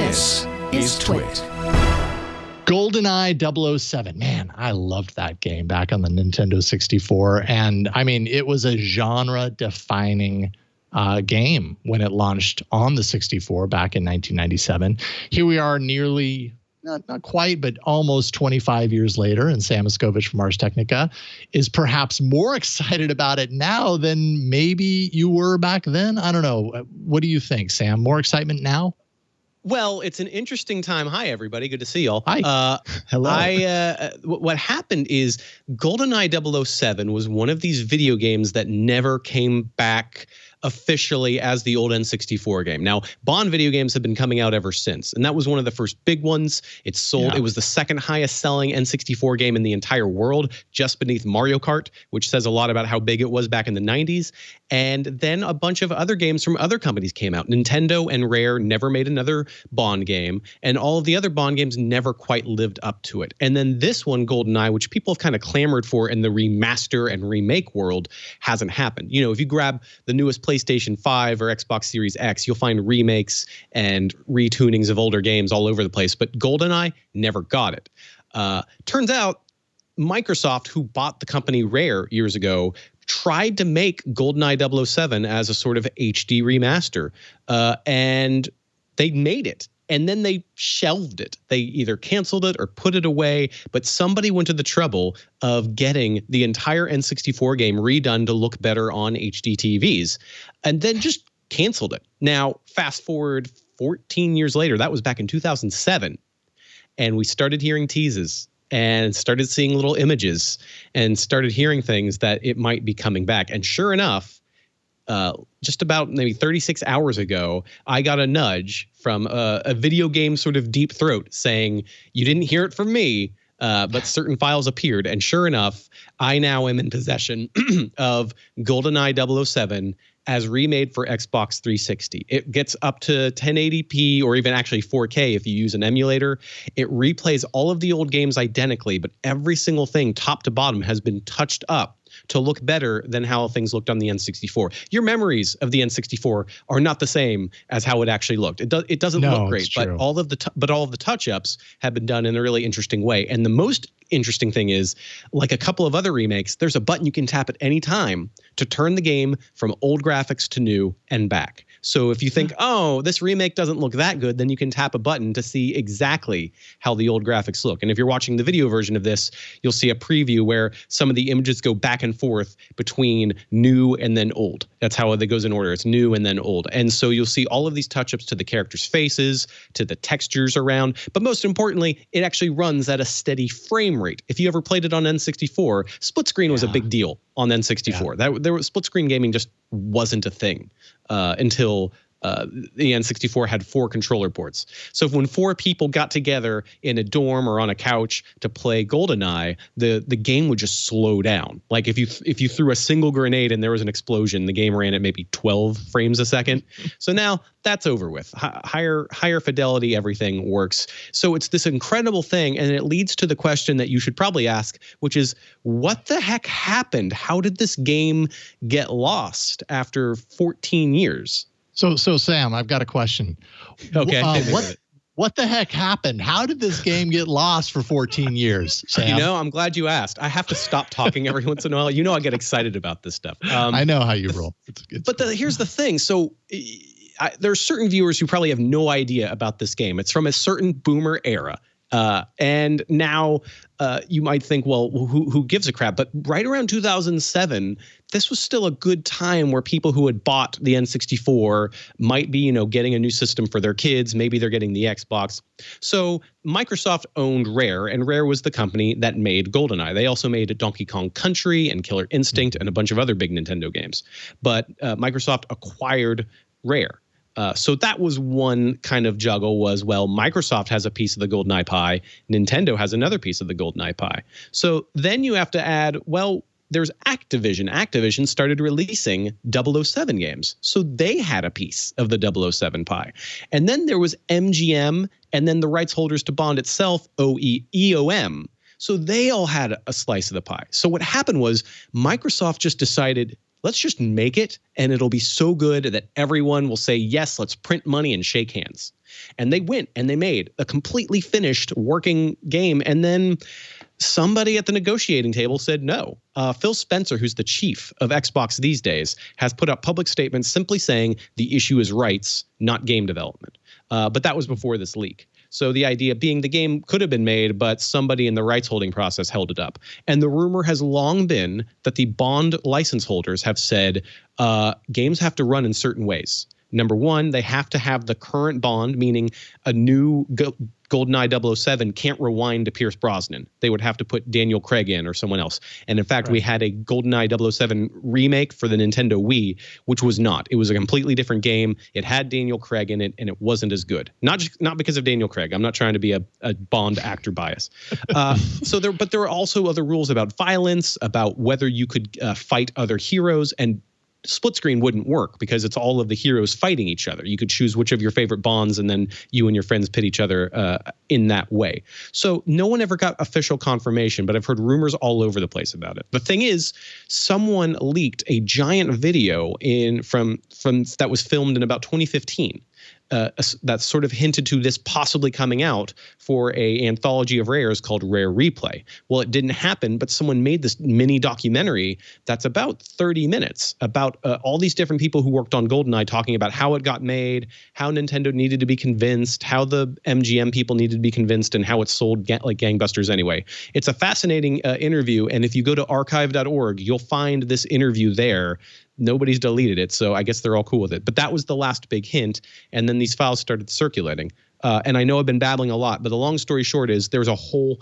This is TWiT. Goldeneye 007. Man, I loved that game back on the Nintendo 64. And I mean, it was a genre-defining game when it launched on the 64 back in 1997. Here we are nearly, not quite, but almost 25 years later, and Sam Machkovech from Ars Technica is perhaps more excited about it now than maybe you were back then. I don't know. What do you think, Sam? More excitement now? Well, it's an interesting time. Hi, everybody. Good to see y'all. Hi. Hello. What happened is GoldenEye 007 was one of these video games that never came back officially as the old N64 game. Now, Bond video games have been coming out ever since, and that was one of the first big ones. It sold. It was the second highest selling N64 game in the entire world, just beneath Mario Kart, which says a lot about how big it was back in the 90s. And then a bunch of other games from other companies came out. Nintendo and Rare never made another Bond game, and all of the other Bond games never quite lived up to it. And then this one, GoldenEye, which people have kind of clamored for in the remaster and remake world, hasn't happened. You know, if you grab the newest PlayStation 5 or Xbox Series X, you'll find remakes and retunings of older games all over the place. But GoldenEye never got it. Turns out Microsoft, who bought the company Rare years ago, tried to make GoldenEye 007 as a sort of HD remaster, and they made it. And then they shelved it. They either canceled it or put it away, but somebody went to the trouble of getting the entire N64 game redone to look better on HD TVs, and then just canceled it. Now, fast forward 14 years later, that was back in 2007, and we started hearing teases and started seeing little images and started hearing things that it might be coming back. And sure enough, just about maybe 36 hours ago, I got a nudge from a video game sort of deep throat saying, you didn't hear it from me, but certain files appeared. And sure enough, I now am in possession of GoldenEye 007 as remade for Xbox 360. It gets up to 1080p or even actually 4K if you use an emulator. It replays all of the old games identically, but every single thing top to bottom has been touched up to look better than how things looked on the N64. Your memories of the N64 are not the same as how it actually looked. It doesn't look great, but all of the touch-ups have been done in a really interesting way. And the most interesting thing is, like a couple of other remakes, there's a button you can tap at any time to turn the game from old graphics to new and back. So if you think, oh, this remake doesn't look that good, then you can tap a button to see exactly how the old graphics look. And if you're watching the video version of this, you'll see a preview where some of the images go back and forth between new and then old. That's how it goes in order. It's new and then old. And so you'll see all of these touch-ups to the characters' faces, to the textures around. But most importantly, it actually runs at a steady frame rate. If you ever played it on N64, split screen was a big deal on N64. There was split screen gaming just wasn't a thing until the N64 had 4 controller ports. So when 4 people got together in a dorm or on a couch to play GoldenEye, the game would just slow down. Like if you threw a single grenade and there was an explosion, the game ran at maybe 12 frames a second. So now that's over with. Higher fidelity, everything works. So it's this incredible thing, and it leads to the question that you should probably ask, which is, what the heck happened? How did this game get lost after 14 years? So Sam, I've got a question. Okay. What the heck happened? How did this game get lost for 14 years, Sam? You know, I'm glad you asked. I have to stop talking every once in a while. You know, I get excited about this stuff. I know how you roll. But here's the thing. So there are certain viewers who probably have no idea about this game. It's from a certain boomer era. And now you might think, well, who gives a crap? But right around 2007, this was still a good time where people who had bought the N64 might be, getting a new system for their kids. Maybe they're getting the Xbox. So Microsoft owned Rare, and Rare was the company that made GoldenEye. They also made Donkey Kong Country and Killer Instinct and a bunch of other big Nintendo games. But Microsoft acquired Rare. So that was one kind of juggle was, well, Microsoft has a piece of the GoldenEye pie. Nintendo has another piece of the GoldenEye pie. So then you have to add, well, there's Activision. Activision started releasing 007 games. So they had a piece of the 007 pie. And then there was MGM and then the rights holders to Bond itself, EOM. So they all had a slice of the pie. So what happened was Microsoft just decided, let's just make it and it'll be so good that everyone will say, yes, let's print money and shake hands. And they went and they made a completely finished working game. And then somebody at the negotiating table said no. Phil Spencer, who's the chief of Xbox these days, has put out public statements simply saying the issue is rights, not game development. But that was before this leak. So the idea being the game could have been made, but somebody in the rights holding process held it up. And the rumor has long been that the Bond license holders have said games have to run in certain ways. Number one, they have to have the current Bond, meaning a new GoldenEye 007 can't rewind to Pierce Brosnan. They would have to put Daniel Craig in or someone else. And in fact, we had a GoldenEye 007 remake for the Nintendo Wii, which was not. It was a completely different game. It had Daniel Craig in it, and it wasn't as good. Not because of Daniel Craig. I'm not trying to be a Bond actor bias. But there are also other rules about violence, about whether you could fight other heroes, and split screen wouldn't work because it's all of the heroes fighting each other. You could choose which of your favorite Bonds, and then you and your friends pit each other in that way. So no one ever got official confirmation, but I've heard rumors all over the place about it. The thing is, someone leaked a giant video from that was filmed in about 2015. That sort of hinted to this possibly coming out for a anthology of rares called Rare Replay. Well, it didn't happen, but someone made this mini documentary that's about 30 minutes about all these different people who worked on GoldenEye talking about how it got made, how Nintendo needed to be convinced, how the MGM people needed to be convinced, and how it sold like gangbusters anyway. It's a fascinating interview, and if you go to archive.org, you'll find this interview there. Nobody's deleted it, so I guess they're all cool with it. But that was the last big hint, and then these files started circulating. And I know I've been babbling a lot, but the long story short is there's a whole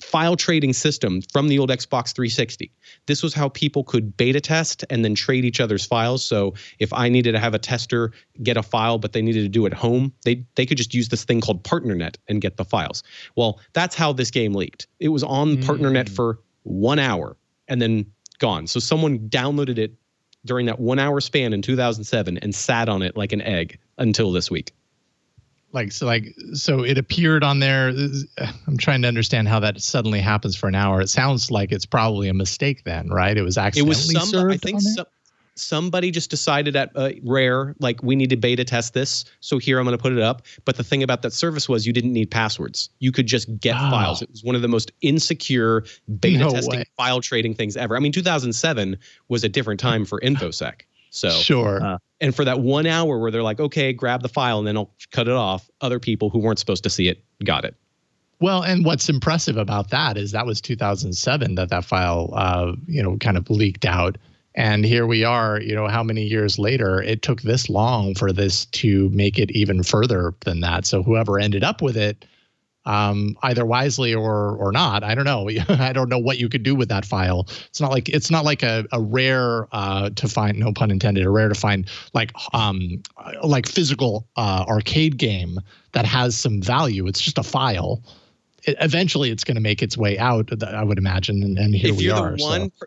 file trading system from the old Xbox 360. This was how people could beta test and then trade each other's files. So if I needed to have a tester get a file, but they needed to do it at home, they could just use this thing called PartnerNet and get the files. Well, that's how this game leaked. It was on PartnerNet for 1 hour and then gone. So someone downloaded it during that 1 hour span in 2007 and sat on it like an egg until this week. So it appeared on there. I'm trying to understand how that suddenly happens for an hour. It sounds like it's probably a mistake then, right? It was accidentally served. I think somebody just decided at Rare, like, we need to beta test this, so here I'm going to put it up. But the thing about that service was you didn't need passwords. You could just get files. It was one of the most insecure beta testing file trading things ever. I mean, 2007 was a different time for InfoSec. So sure. And for that 1 hour where they're like, okay, grab the file and then I'll cut it off, other people who weren't supposed to see it got it. Well, and what's impressive about that is that was 2007 that file, kind of leaked out. And here we are, how many years later, it took this long for this to make it even further than that. So whoever ended up with it, either wisely or not, I don't know. I don't know what you could do with that file. It's not like a rare to find, no pun intended, a rare to find like physical arcade game that has some value. It's just a file. Eventually it's going to make its way out, I would imagine, and here we are.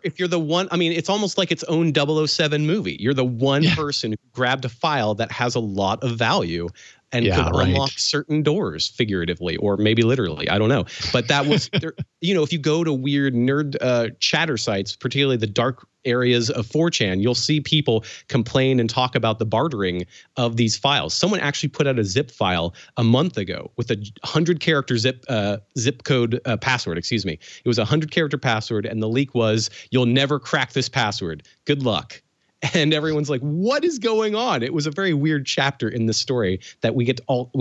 If you're the one, I mean, it's almost like its own 007 movie. You're the one person who grabbed a file that has a lot of value and could unlock certain doors, figuratively or maybe literally. I don't know. But that was, if you go to weird nerd chatter sites, particularly the dark areas of 4chan, you'll see people complain and talk about the bartering of these files. Someone actually put out a zip file a month ago with a 100-character zip code password. Excuse me. It was a 100-character password, and the leak was, "You'll never crack this password. Good luck." And everyone's like, what is going on? It was a very weird chapter in the story that we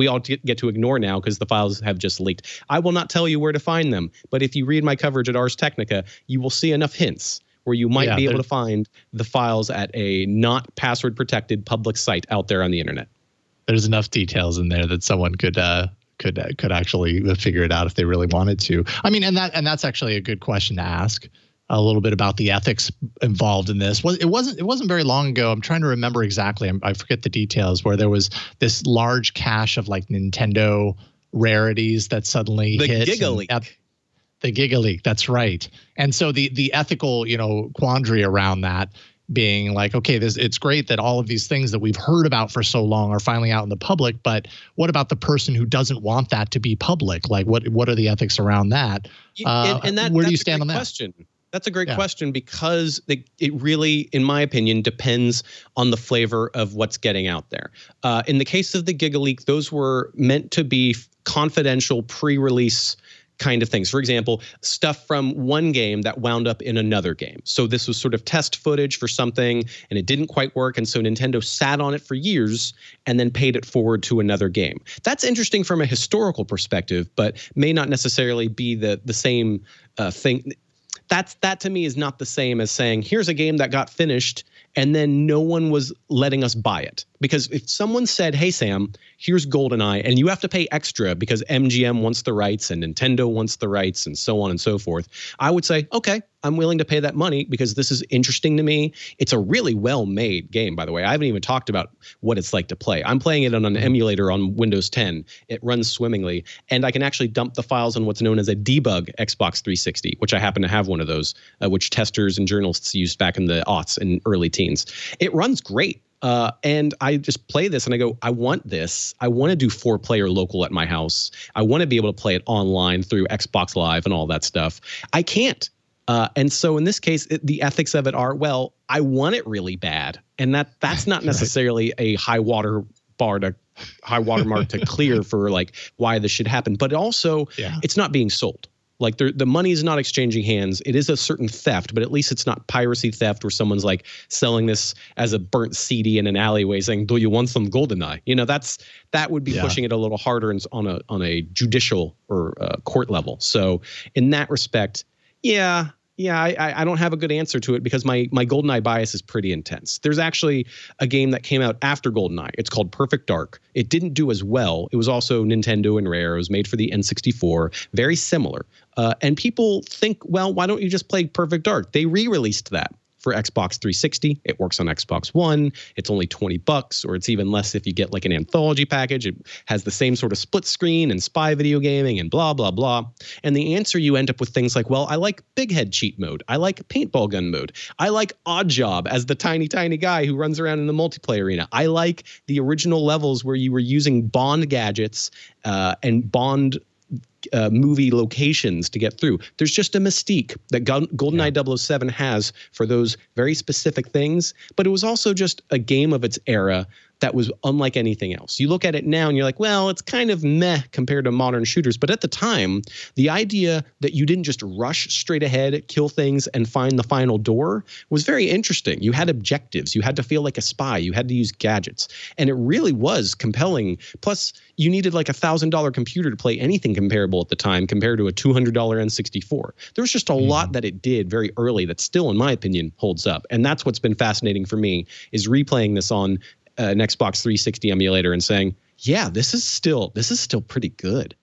all get to ignore now because the files have just leaked. I will not tell you where to find them, but if you read my coverage at Ars Technica, you will see enough hints where you might be able to find the files at a not password protected public site out there on the internet. There's enough details in there that someone could actually figure it out if they really wanted to. I mean, and that's actually a good question to ask. A little bit about the ethics involved in this. It wasn't very long ago. I'm trying to remember exactly. I forget the details, where there was this large cache of like Nintendo rarities that suddenly hit. The Giga Leak. That's right. And so the ethical, quandary around that being like, okay, it's great that all of these things that we've heard about for so long are finally out in the public, but what about the person who doesn't want that to be public? Like, what are the ethics around that? And where do you stand on that? Question. That's a great question because it really, in my opinion, depends on the flavor of what's getting out there. In the case of the GigaLeak, those were meant to be confidential pre-release kind of things. For example, stuff from one game that wound up in another game. So this was sort of test footage for something and it didn't quite work. And so Nintendo sat on it for years and then paid it forward to another game. That's interesting from a historical perspective, but may not necessarily be the same thing. That to me is not the same as saying, here's a game that got finished and then no one was letting us buy it. Because if someone said, hey, Sam, here's GoldenEye, and you have to pay extra because MGM wants the rights and Nintendo wants the rights and so on and so forth, I would say, okay, I'm willing to pay that money because this is interesting to me. It's a really well-made game, by the way. I haven't even talked about what it's like to play. I'm playing it on an emulator on Windows 10. It runs swimmingly, and I can actually dump the files on what's known as a debug Xbox 360, which I happen to have one of those, which testers and journalists used back in the aughts and early teens. It runs great. And I just play this and I go, I want this. I want to do 4-player local at my house. I want to be able to play it online through Xbox Live and all that stuff. I can't. And so in this case, the ethics of it are, well, I want it really bad. And that's not necessarily a high watermark to clear for like why this should happen. But also, it's not being sold. Like the money is not exchanging hands. It is a certain theft, but at least it's not piracy theft where someone's like selling this as a burnt CD in an alleyway saying, do you want some GoldenEye? You know, that would be pushing it a little harder on a judicial or court level. So in that respect, I don't have a good answer to it because my GoldenEye bias is pretty intense. There's actually a game that came out after GoldenEye. It's called Perfect Dark. It didn't do as well. It was also Nintendo and Rare. It was made for the N64. Very similar. And people think, well, why don't you just play Perfect Dark? They re-released that for Xbox 360. It works on Xbox One. It's only $20, or it's even less if you get like an anthology package. It has the same sort of split screen and spy video gaming and blah, blah, blah. And the answer, you end up with things like, well, I like Big Head cheat mode. I like paintball gun mode. I like Odd Job as the tiny guy who runs around in the multiplayer arena. I like the original levels where you were using Bond gadgets and Bond movie locations to get through. There's just a mystique that GoldenEye 007 has for those very specific things, but it was also just a game of its era that was unlike anything else. You look at it now and you're like, well, it's kind of meh compared to modern shooters. But at the time, the idea that you didn't just rush straight ahead, kill things, and find the final door was very interesting. You had objectives. You had to feel like a spy. You had to use gadgets. And it really was compelling. Plus, you needed like $1,000 computer to play anything comparable at the time compared to a $200 N64. There was just a lot that it did very early that still, in my opinion, holds up. And that's what's been fascinating for me, is replaying this on an Xbox 360 emulator and saying, yeah, this is still pretty good.